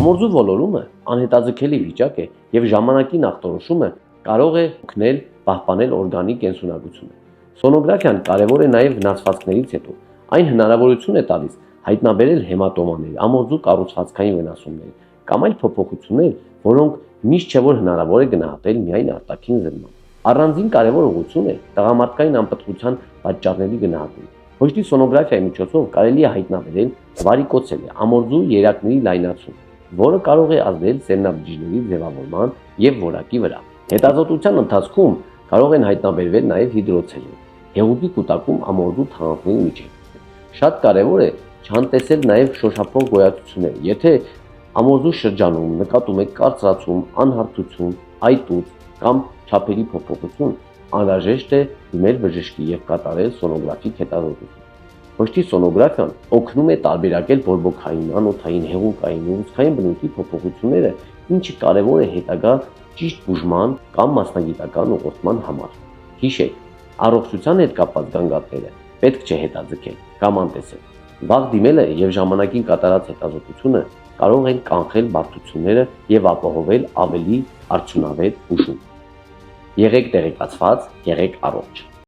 Ամորձու ոլորումը անհետաձգելի վիճակ է եւ ժամանակի նախտորոշումը կարող է օգնել պահպանել օրգանի կենսունակությունը։ Սոնոգրաֆիան կարևոր է նաեւ վնասվածքներից հետո։ Այն հնարավորություն է տալիս հայտնաբերել հեմատոմաներ, ամորձու կառուցվածքային վնասումներ կամ այլ փոփոխություններ, որոնք միշտ չէ որ հնարավոր է գնահատել միայն արտաքին զննումով։ Առանձին կարևոր ուղղություն է տղամարդկային անպտղության պատճառների գնահատումը։ Հոշտի սոնոգրաֆիայի միջոցով կարելի է հայտնաբերել վարիկոցելի ամորձու երակների լայնացում, որը կարող է ազդել սերմնաբջիջների ձևավորման եւ որակի վրա։ Հետազոտության ընթացքում կարող են հայտնաբերվել նաեւ հիդրոցելներ, հեղուկի կուտակում ամորձու թաղանթների միջև։ Շատ կարևոր է չանտեսել նաեւ շոշափող գոյացություններ, եթե ամորձու շրջանում նկատում եք կարծրացում, անհարթություն, այտուց կամ չափերի փոփոխություն, անհրաժեշտ է դիմել բժշկի եւ կատարել սոնոգրաֆիկ հետազոտություն։ Հոշտի սոնոգրաֆիան օգնում է տարբերակել բորբոքային, անոթային, հեղուկային ու ուսքային բնույթի փոփոխությունները, ինչը կարևոր է հետագա ճիշտ բուժման կամ մասնագիտական ուղղորդման համար։ Հիշեք, առողջության հետ կապված գանգատները պետք չէ հետաձգել կամ անտեսել։ Վաղ դիմելը եւ ժամանակին կատարած հետազոտությունը կարող են կանխել բարդությունները եւ ապահովել ավելի արդյունավետ բուժում։ Եղեք տեղեկացված, եղեք առողջ։